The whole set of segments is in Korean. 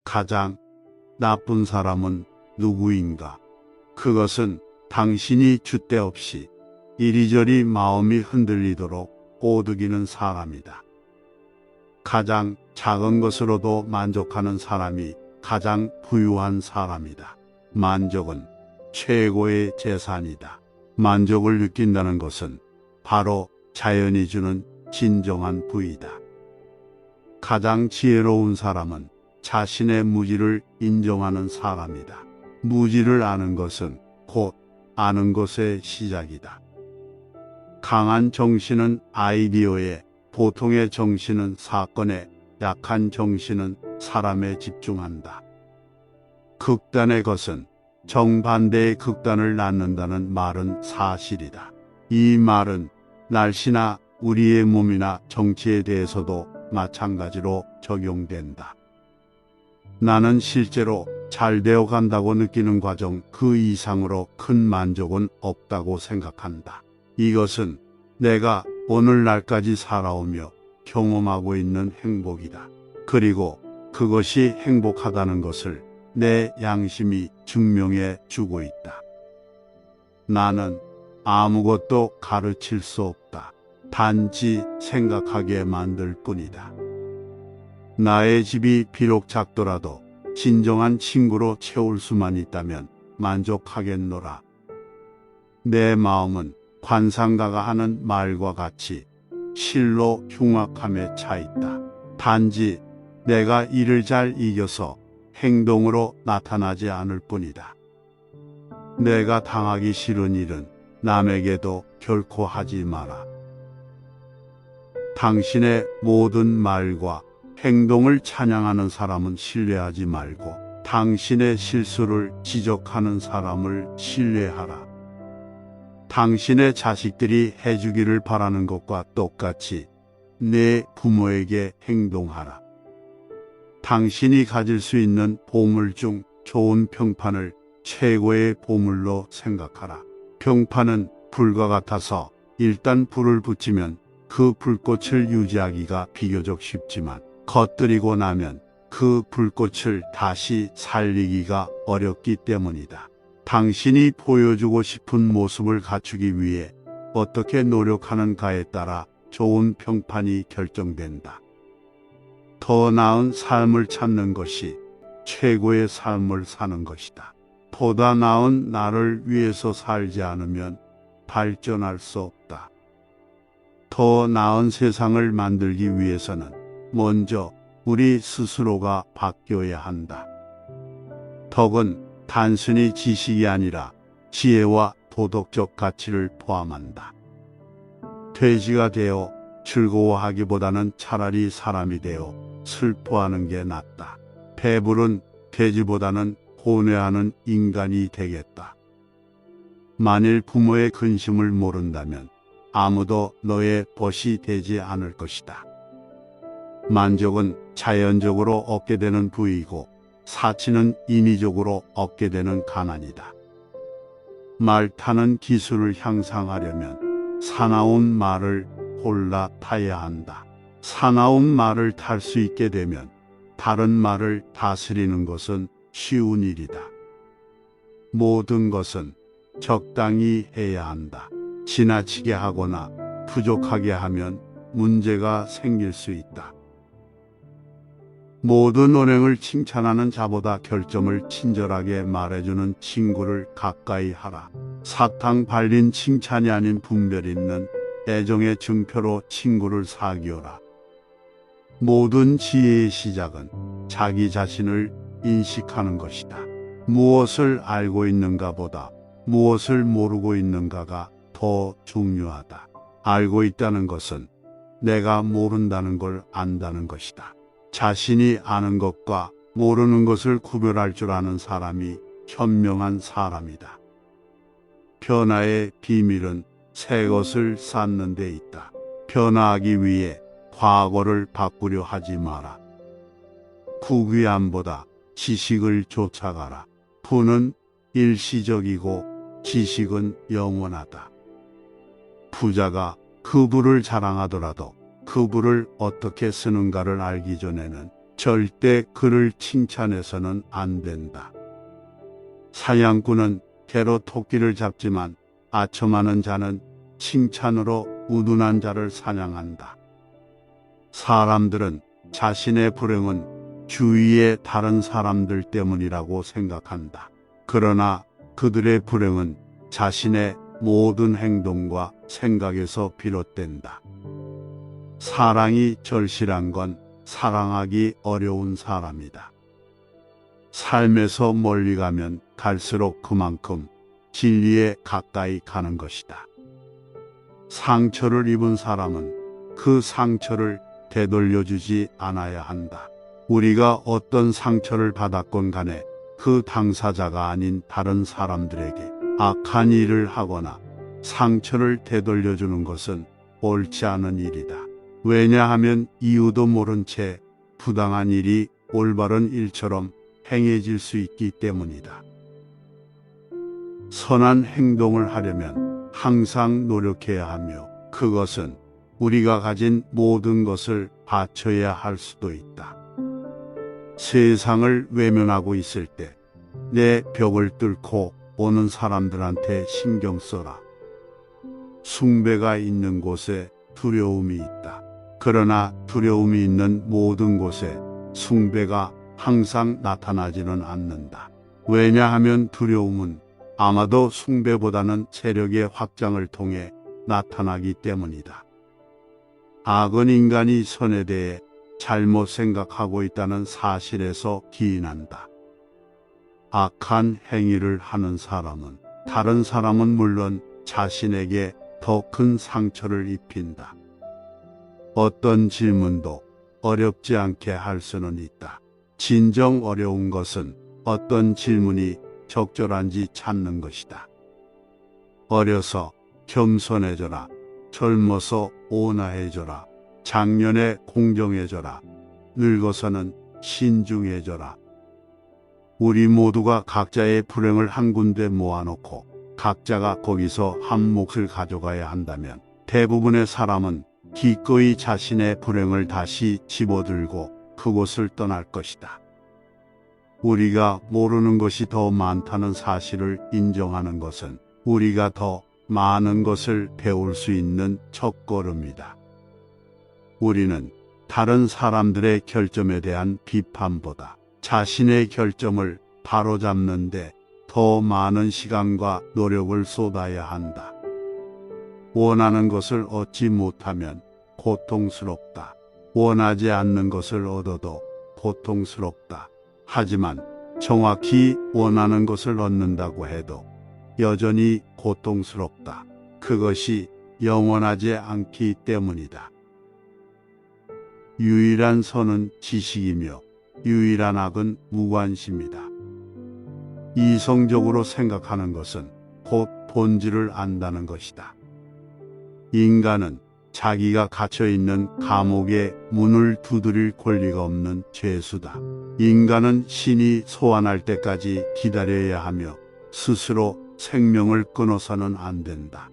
가장 나쁜 사람은 누구인가? 그것은 당신이 줏대 없이 이리저리 마음이 흔들리도록 꼬드기는 사람이다. 가장 작은 것으로도 만족하는 사람이 가장 부유한 사람이다. 만족은 최고의 재산이다. 만족을 느낀다는 것은 바로 자연이 주는 진정한 부이다. 가장 지혜로운 사람은 자신의 무지를 인정하는 사람이다. 무지를 아는 것은 곧 아는 것의 시작이다. 강한 정신은 아이디어에, 보통의 정신은 사건에, 약한 정신은 사람에 집중한다. 극단의 것은 정반대의 극단을 낳는다는 말은 사실이다. 이 말은 날씨나 우리의 몸이나 정치에 대해서도 마찬가지로 적용된다. 나는 실제로 잘 되어 간다고 느끼는 과정 그 이상으로 큰 만족은 없다고 생각한다. 이것은 내가 오늘날까지 살아오며 경험하고 있는 행복이다. 그리고 그것이 행복하다는 것을 내 양심이 증명해 주고 있다. 나는 아무것도 가르칠 수 없다. 단지 생각하게 만들 뿐이다. 나의 집이 비록 작더라도 진정한 친구로 채울 수만 있다면 만족하겠노라. 내 마음은 관상가가 하는 말과 같이 실로 흉악함에 차 있다. 단지 내가 이를 잘 이겨서 행동으로 나타나지 않을 뿐이다. 내가 당하기 싫은 일은 남에게도 결코 하지 마라. 당신의 모든 말과 행동을 찬양하는 사람은 신뢰하지 말고 당신의 실수를 지적하는 사람을 신뢰하라. 당신의 자식들이 해주기를 바라는 것과 똑같이 내 부모에게 행동하라. 당신이 가질 수 있는 보물 중 좋은 평판을 최고의 보물로 생각하라. 평판은 불과 같아서 일단 불을 붙이면 그 불꽃을 유지하기가 비교적 쉽지만 겉들이고 나면 그 불꽃을 다시 살리기가 어렵기 때문이다. 당신이 보여주고 싶은 모습을 갖추기 위해 어떻게 노력하는가에 따라 좋은 평판이 결정된다. 더 나은 삶을 찾는 것이 최고의 삶을 사는 것이다. 보다 나은 나를 위해서 살지 않으면 발전할 수 없다. 더 나은 세상을 만들기 위해서는 먼저 우리 스스로가 바뀌어야 한다. 덕은 단순히 지식이 아니라 지혜와 도덕적 가치를 포함한다. 돼지가 되어 즐거워하기보다는 차라리 사람이 되어 슬퍼하는 게 낫다. 배부른 돼지보다는 고뇌하는 인간이 되겠다. 만일 부모의 근심을 모른다면 아무도 너의 벗이 되지 않을 것이다. 만족은 자연적으로 얻게 되는 부이고 사치는 인위적으로 얻게 되는 가난이다. 말 타는 기술을 향상하려면 사나운 말을 골라 타야 한다. 사나운 말을 탈 수 있게 되면 다른 말을 다스리는 것은 쉬운 일이다. 모든 것은 적당히 해야 한다. 지나치게 하거나 부족하게 하면 문제가 생길 수 있다. 모든 언행을 칭찬하는 자보다 결점을 친절하게 말해주는 친구를 가까이 하라. 사탕 발린 칭찬이 아닌 분별 있는 애정의 증표로 친구를 사귀어라. 모든 지혜의 시작은 자기 자신을 인식하는 것이다. 무엇을 알고 있는가 보다 무엇을 모르고 있는가가 더 중요하다. 알고 있다는 것은 내가 모른다는 걸 안다는 것이다. 자신이 아는 것과 모르는 것을 구별할 줄 아는 사람이 현명한 사람이다. 변화의 비밀은 새 것을 쌓는 데 있다. 변화하기 위해 과거를 바꾸려 하지 마라. 부귀함보다 지식을 쫓아가라. 부는 일시적이고 지식은 영원하다. 부자가 그 부를 자랑하더라도 그 부를 어떻게 쓰는가를 알기 전에는 절대 그를 칭찬해서는 안 된다. 사냥꾼은 개로 토끼를 잡지만 아첨하는 자는 칭찬으로 우둔한 자를 사냥한다. 사람들은 자신의 불행은 주위의 다른 사람들 때문이라고 생각한다. 그러나 그들의 불행은 자신의 모든 행동과 생각에서 비롯된다. 사랑이 절실한 건 사랑하기 어려운 사람이다. 삶에서 멀리 가면 갈수록 그만큼 진리에 가까이 가는 것이다. 상처를 입은 사람은 그 상처를 되돌려주지 않아야 한다. 우리가 어떤 상처를 받았건 간에 그 당사자가 아닌 다른 사람들에게 악한 일을 하거나 상처를 되돌려주는 것은 옳지 않은 일이다. 왜냐하면 이유도 모른 채 부당한 일이 올바른 일처럼 행해질 수 있기 때문이다. 선한 행동을 하려면 항상 노력해야 하며 그것은 우리가 가진 모든 것을 바쳐야 할 수도 있다. 세상을 외면하고 있을 때 내 벽을 뚫고 오는 사람들한테 신경 써라. 숭배가 있는 곳에 두려움이 있다. 그러나 두려움이 있는 모든 곳에 숭배가 항상 나타나지는 않는다. 왜냐하면 두려움은 아마도 숭배보다는 세력의 확장을 통해 나타나기 때문이다. 악은 인간이 선에 대해 잘못 생각하고 있다는 사실에서 기인한다. 악한 행위를 하는 사람은 다른 사람은 물론 자신에게 더 큰 상처를 입힌다. 어떤 질문도 어렵지 않게 할 수는 있다. 진정 어려운 것은 어떤 질문이 적절한지 찾는 것이다. 어려서 겸손해져라. 젊어서 온화해져라. 장년에 공정해져라. 늙어서는 신중해져라. 우리 모두가 각자의 불행을 한 군데 모아놓고 각자가 거기서 한 몫을 가져가야 한다면 대부분의 사람은 기꺼이 자신의 불행을 다시 집어들고 그곳을 떠날 것이다. 우리가 모르는 것이 더 많다는 사실을 인정하는 것은 우리가 더 많은 것을 배울 수 있는 첫걸음이다. 우리는 다른 사람들의 결점에 대한 비판보다 자신의 결점을 바로잡는데 더 많은 시간과 노력을 쏟아야 한다. 원하는 것을 얻지 못하면 고통스럽다. 원하지 않는 것을 얻어도 고통스럽다. 하지만 정확히 원하는 것을 얻는다고 해도 여전히 고통스럽다. 그것이 영원하지 않기 때문이다. 유일한 선은 지식이며 유일한 악은 무관심이다. 이성적으로 생각하는 것은 곧 본질을 안다는 것이다. 인간은 자기가 갇혀있는 감옥의 문을 두드릴 권리가 없는 죄수다. 인간은 신이 소환할 때까지 기다려야 하며 스스로 생명을 끊어서는 안 된다.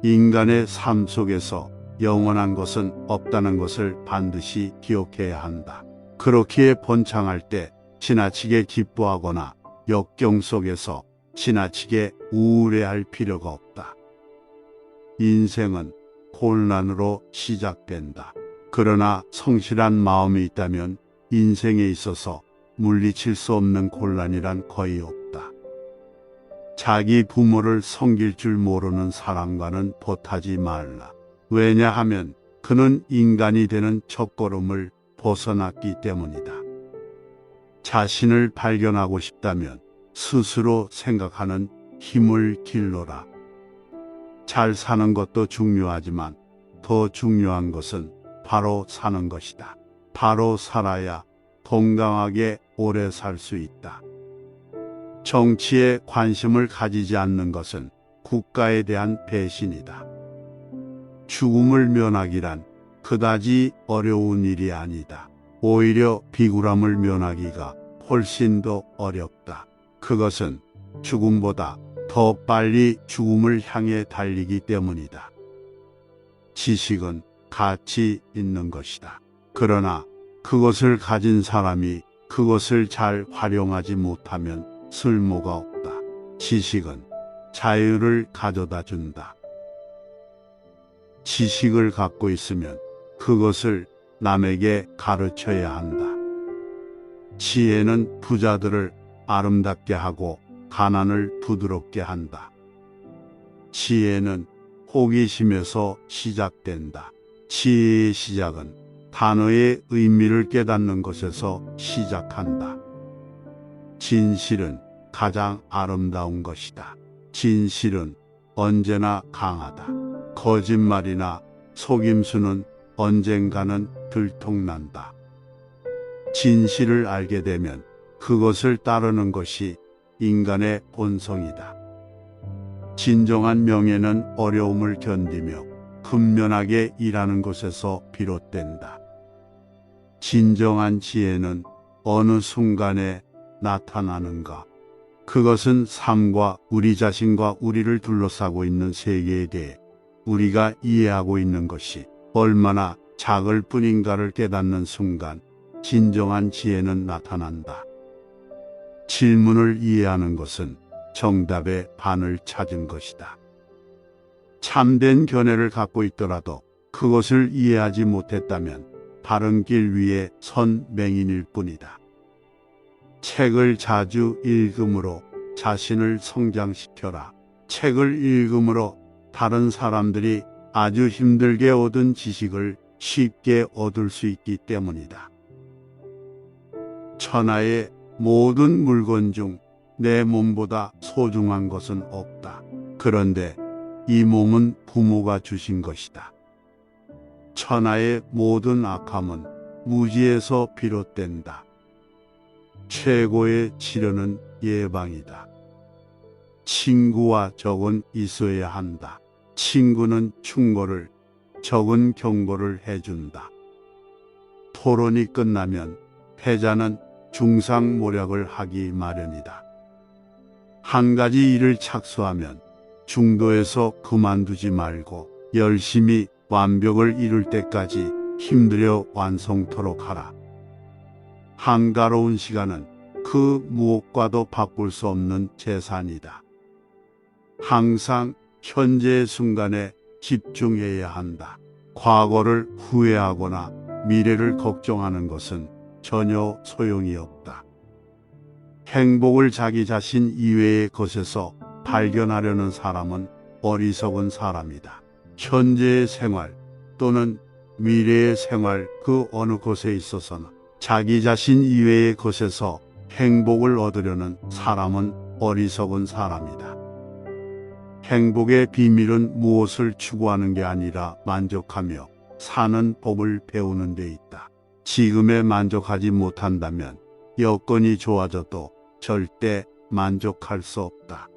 인간의 삶 속에서 영원한 것은 없다는 것을 반드시 기억해야 한다. 그렇기에 번창할 때 지나치게 기뻐하거나 역경 속에서 지나치게 우울해할 필요가 없다. 인생은 혼란으로 시작된다. 그러나 성실한 마음이 있다면 인생에 있어서 물리칠 수 없는 곤란이란 거의 없다. 자기 부모를 섬길 줄 모르는 사람과는 보타지 말라. 왜냐하면 그는 인간이 되는 첫걸음을 벗어났기 때문이다. 자신을 발견하고 싶다면 스스로 생각하는 힘을 길러라. 잘 사는 것도 중요하지만 더 중요한 것은 바로 사는 것이다. 바로 살아야 건강하게 오래 살 수 있다. 정치에 관심을 가지지 않는 것은 국가에 대한 배신이다. 죽음을 면하기란 그다지 어려운 일이 아니다. 오히려 비굴함을 면하기가 훨씬 더 어렵다. 그것은 죽음보다 더 빨리 죽음을 향해 달리기 때문이다. 지식은 가치 있는 것이다. 그러나 그것을 가진 사람이 그것을 잘 활용하지 못하면 쓸모가 없다. 지식은 자유를 가져다 준다. 지식을 갖고 있으면 그것을 남에게 가르쳐야 한다. 지혜는 부자들을 아름답게 하고 가난을 부드럽게 한다. 지혜는 호기심에서 시작된다. 지혜의 시작은 단어의 의미를 깨닫는 것에서 시작한다. 진실은 가장 아름다운 것이다. 진실은 언제나 강하다. 거짓말이나 속임수는 언젠가는 들통난다. 진실을 알게 되면 그것을 따르는 것이 인간의 본성이다. 진정한 명예는 어려움을 견디며 근면하게 일하는 것에서 비롯된다. 진정한 지혜는 어느 순간에 나타나는가? 그것은 삶과 우리 자신과 우리를 둘러싸고 있는 세계에 대해 우리가 이해하고 있는 것이 얼마나 작을 뿐인가를 깨닫는 순간 진정한 지혜는 나타난다. 질문을 이해하는 것은 정답의 반을 찾은 것이다. 참된 견해를 갖고 있더라도 그것을 이해하지 못했다면 바른 길 위에 선 맹인일 뿐이다. 책을 자주 읽음으로 자신을 성장시켜라. 책을 읽음으로 다른 사람들이 아주 힘들게 얻은 지식을 쉽게 얻을 수 있기 때문이다. 천하의 모든 물건 중 내 몸보다 소중한 것은 없다. 그런데 이 몸은 부모가 주신 것이다. 천하의 모든 악함은 무지에서 비롯된다. 최고의 치료는 예방이다. 친구와 적은 있어야 한다. 친구는 충고를, 적은 경고를 해준다. 토론이 끝나면 패자는 중상모략을 하기 마련이다. 한 가지 일을 착수하면 중도에서 그만두지 말고 열심히 완벽을 이룰 때까지 힘들여 완성토록 하라. 한가로운 시간은 그 무엇과도 바꿀 수 없는 재산이다. 항상 현재의 순간에 집중해야 한다. 과거를 후회하거나 미래를 걱정하는 것은 전혀 소용이 없다. 행복을 자기 자신 이외의 것에서 발견하려는 사람은 어리석은 사람이다. 현재의 생활 또는 미래의 생활 그 어느 곳에 있어서는 자기 자신 이외의 것에서 행복을 얻으려는 사람은 어리석은 사람이다. 행복의 비밀은 무엇을 추구하는 게 아니라 만족하며 사는 법을 배우는 데 있다. 지금에 만족하지 못한다면 여건이 좋아져도 절대 만족할 수 없다.